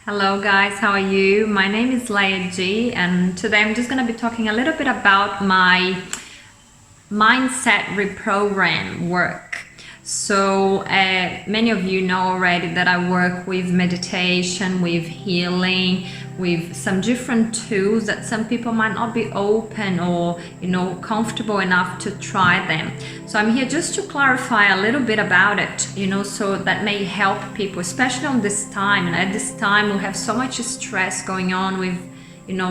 Hello guys, how are you? My name is Leia G and today I'm just going to be talking a little bit about my mindset reprogram work. So many of you know already that I work with meditation, with healing, with some different tools that some people might not be open or comfortable enough to try them. So I'm here just to clarify a little bit about it, so that may help people, especially on this time. And at this time we have so much stress going on with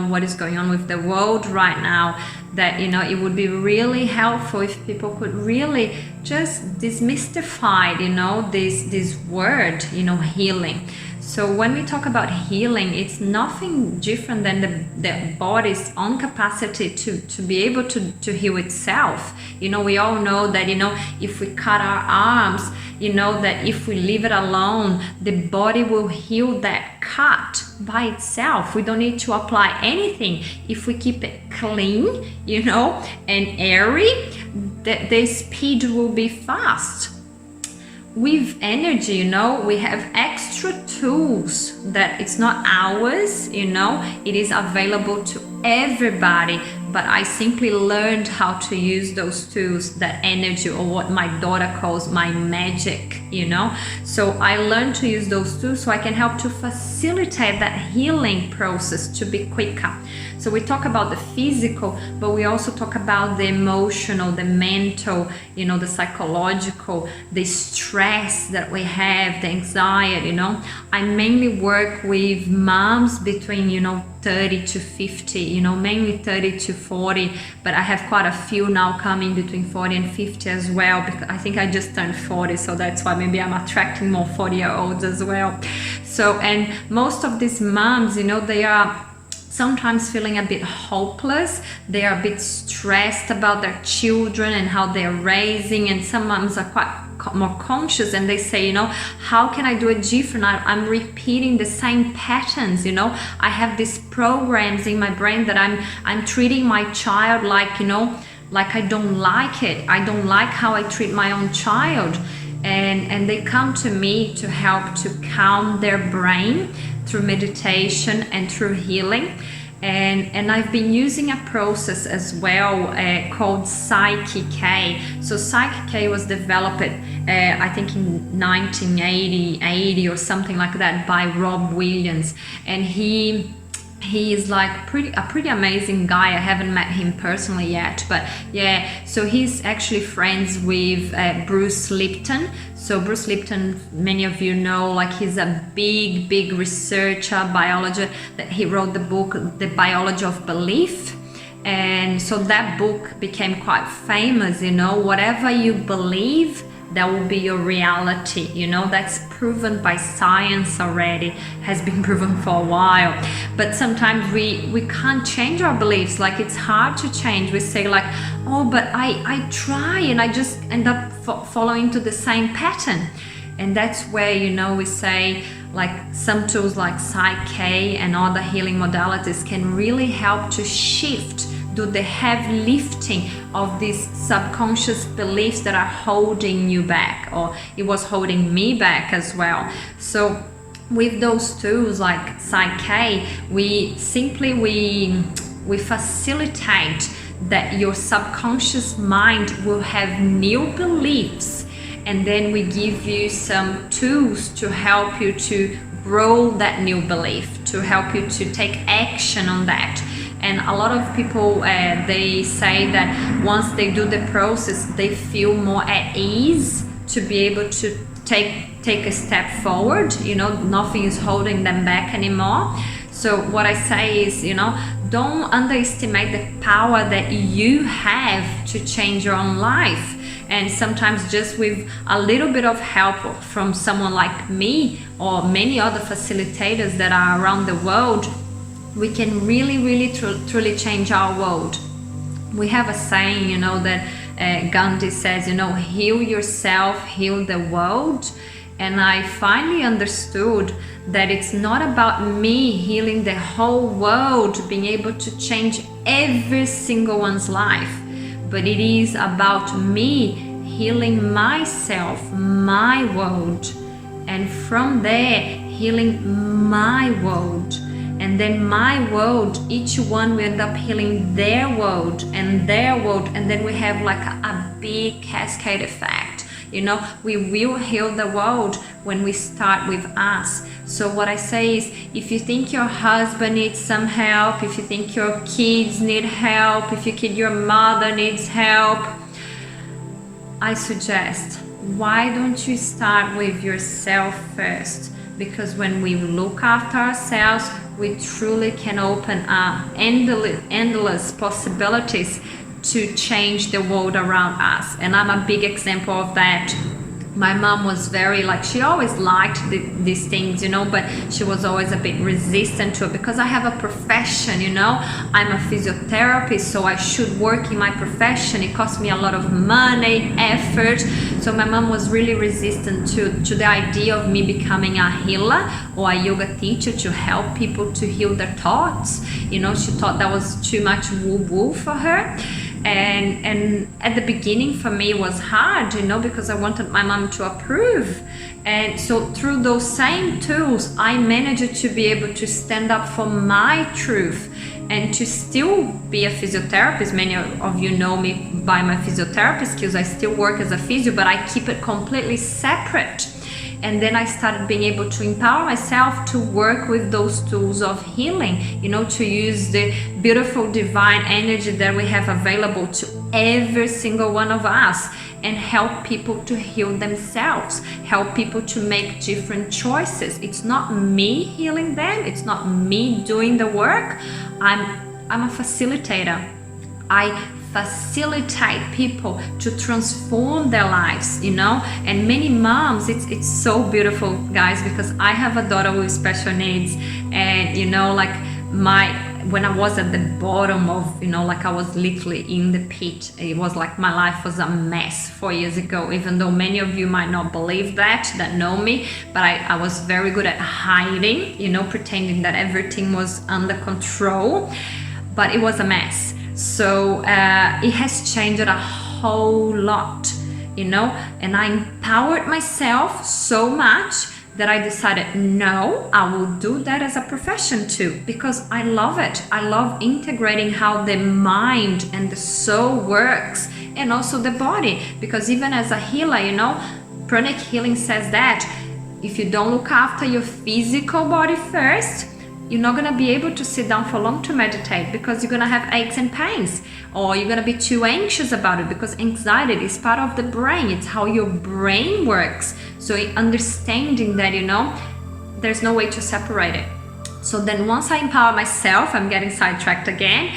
what is going on with the world right now, that it would be really helpful if people could really just demystify this word healing. So when we talk about healing, it's nothing different than the body's own capacity to be able to heal itself. We all know that if we cut our arms, that if we leave it alone, the body will heal that cut by itself. We don't need to apply anything. If we keep it clean, and airy, the speed will be fast. With energy, we have extra tools that it's not ours, it is available to everybody, but I simply learned how to use those tools, that energy, or what my daughter calls my magic, so I learned to use those tools so I can help to facilitate that healing process to be quicker. So we talk about the physical, but we also talk about the emotional, the mental, the psychological, the stress that we have, the anxiety. I mainly work with moms between 30 to 50, mainly 30 to 40, but I have quite a few now coming between 40 and 50 as well, because I think I just turned 40, so that's why maybe I'm attracting more 40-year-olds as well. So, and most of these moms, they are sometimes feeling a bit hopeless. They are a bit stressed about their children and how they're raising, and some moms are quite more conscious and they say, how can I do it different? I'm repeating the same patterns. I have these programs in my brain that I'm treating my child like I don't like it. I don't like how I treat my own child. And they come to me to help to calm their brain through meditation and through healing. And I've been using a process as well called Psych-K. So Psych-K was developed I think in 1980 or something like that by Rob Williams, and he is like a pretty amazing guy. I haven't met him personally yet, but yeah, so he's actually friends with Bruce Lipton. So Bruce Lipton, many of you know, like he's a big researcher, biologist, that he wrote the book The Biology of Belief. And so that book became quite famous. Whatever you believe, that will be your reality. That's proven by science already, has been proven for a while. But sometimes we can't change our beliefs. Like, it's hard to change. We say like, oh, but I try and I just end up following to the same pattern. And that's where we say, like, some tools like Psych-K and other healing modalities can really help to shift, do the heavy lifting of these subconscious beliefs that are holding you back, or it was holding me back as well. So with those tools like Psych-K, we facilitate that your subconscious mind will have new beliefs, and then we give you some tools to help you to grow that new belief, to help you to take action on that. And a lot of people, they say that once they do the process, they feel more at ease to be able to take a step forward. Nothing is holding them back anymore. So what I say is, don't underestimate the power that you have to change your own life. And sometimes just with a little bit of help from someone like me or many other facilitators that are around the world, we can really truly change our world. We have a saying, that Gandhi says, heal yourself, heal the world. And I finally understood that it's not about me healing the whole world, being able to change every single one's life, but it is about me healing myself, my world, and from there healing my world. And then my world, each one will end up healing their world, and then we have like a big cascade effect. You know, we will heal the world when we start with us. So what I say is, if you think your husband needs some help, if you think your kids need help, if you think your mother needs help, I suggest, why don't you start with yourself first? Because when we look after ourselves, we truly can open up endless possibilities to change the world around us. And I'm a big example of that. My mom was very like, she always liked these things, you know, but she was always a bit resistant to it because I have a profession, you know. I'm a physiotherapist, so I should work in my profession. It costs me a lot of money, effort. So my mom was really resistant to the idea of me becoming a healer or a yoga teacher to help people to heal their thoughts. You know, she thought that was too much woo-woo for her. And at the beginning for me it was hard, you know, because I wanted my mom to approve. And so through those same tools, I managed to be able to stand up for my truth and to still be a physiotherapist. Many of you know me by my physiotherapist skills. I still work as a physio, but I keep it completely separate. And then I started being able to empower myself to work with those tools of healing, you know, to use the beautiful divine energy that we have available to every single one of us and help people to heal themselves, help people to make different choices. It's not me healing them, it's not me doing the work. I'm a facilitator. I facilitate people to transform their lives, you know. And many moms, it's so beautiful, guys, because I have a daughter with special needs, and you know, like when I was at the bottom of, you know, like I was literally in the pit. It was like my life was a mess 4 years ago, even though many of you might not believe that know me, but I was very good at hiding, you know, pretending that everything was under control, but it was a mess. So it has changed a whole lot, you know, and I empowered myself so much that I decided, no, I will do that as a profession too, because I love it. I love integrating how the mind and the soul works, and also the body, because even as a healer, you know, pranic healing says that if you don't look after your physical body first, you're not going to be able to sit down for long to meditate, because you're going to have aches and pains, or you're going to be too anxious about it, because anxiety is part of the brain. It's how your brain works. So understanding that, you know, there's no way to separate it. So then once I empower myself, I'm getting sidetracked again.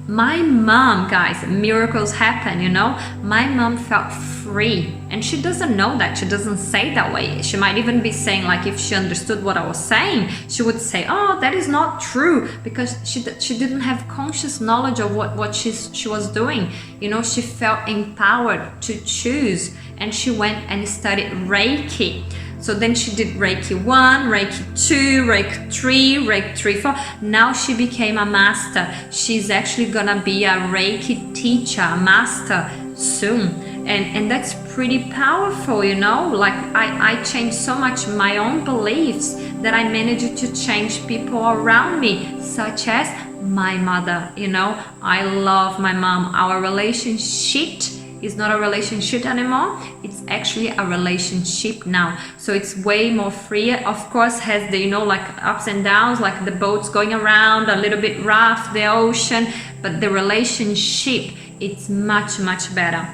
My mom, guys, miracles happen, you know. My mom felt free, and she doesn't know that. She doesn't say that way. She might even be saying, like, if she understood what I was saying, she would say, oh, that is not true, because she didn't have conscious knowledge of what she was doing. You know, she felt empowered to choose, and she went and studied Reiki. So then she did Reiki 1, Reiki 2, Reiki 3, Reiki 3, 4. Now she became a master. She's actually gonna be a Reiki teacher, a master soon. And that's pretty powerful, you know. Like I changed so much my own beliefs that I managed to change people around me, such as my mother, you know. I love my mom. Our relationship is not a relationship anymore. It's actually a relationship now. So it's way more free. Of course, has the, you know, like ups and downs, like the boats going around, a little bit rough, the ocean, but the relationship, it's much, much better.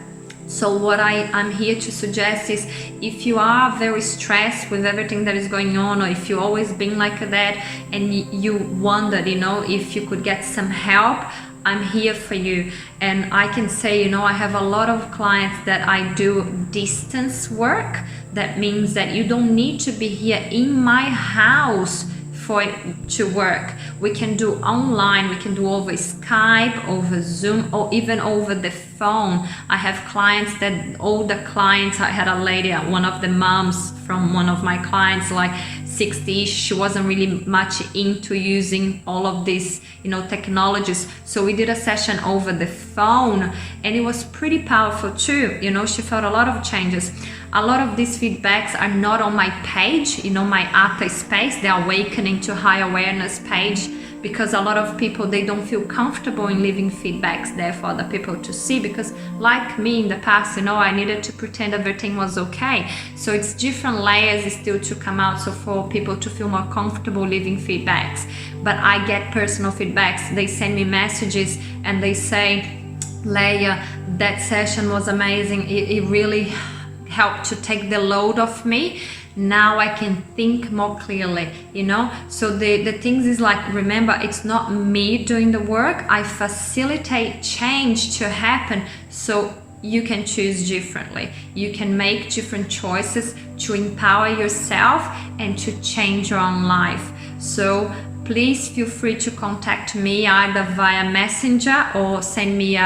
So what I'm here to suggest is, if you are very stressed with everything that is going on, or if you've always been like that and you wondered, you know, if you could get some help, I'm here for you. And I can say, you know, I have a lot of clients that I do distance work. That means that you don't need to be here in my house for it to work. We can do online, we can do over Skype, over Zoom, or even over the phone. I have clients that, older clients, I had a lady, one of the moms from one of my clients, like 60s. She wasn't really much into using all of these, technologies. So we did a session over the phone, and it was pretty powerful too. She felt a lot of changes. A lot of these feedbacks are not on my page, my Atta Space, the Awakening to High Awareness page, because a lot of people, they don't feel comfortable in leaving feedbacks there for other people to see, because like me in the past, I needed to pretend everything was okay. So it's different layers still to come out, so for people to feel more comfortable leaving feedbacks. But I get personal feedbacks. They send me messages and they say, Leia, that session was amazing. It really helped to take the load off me. Now I can think more clearly, So the things is like, remember, it's not me doing the work. I facilitate change to happen, so you can choose differently. You can make different choices to empower yourself and to change your own life. So please feel free to contact me either via Messenger or send me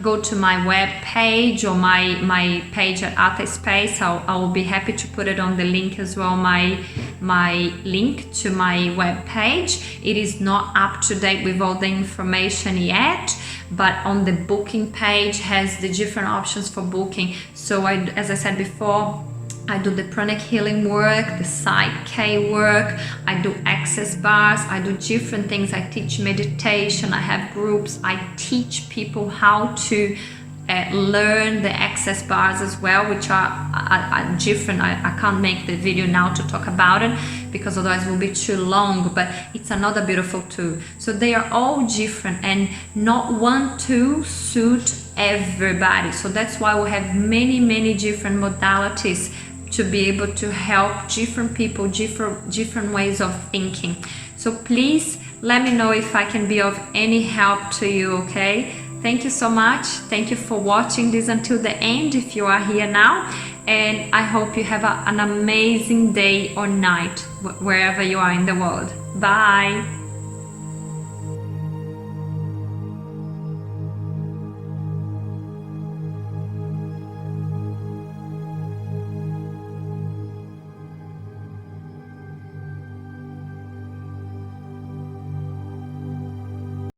go to my web page or my page at Atta Space. I will be happy to put it on the link as well, my link to my web page. It is not up to date with all the information yet, but on the booking page has the different options for booking. So as I said before, I do the pranic healing work, the Psych-K work, I do access bars, I do different things. I teach meditation, I have groups, I teach people how to learn the access bars as well, which are different. I can't make the video now to talk about it because otherwise it will be too long, but it's another beautiful tool. So they are all different, and not one tool suits everybody. So that's why we have many different modalities to be able to help different people, different ways of thinking. So please let me know if I can be of any help to you, okay? Thank you so much. Thank you for watching this until the end if you are here now. And I hope you have an amazing day or night wherever you are in the world. Bye.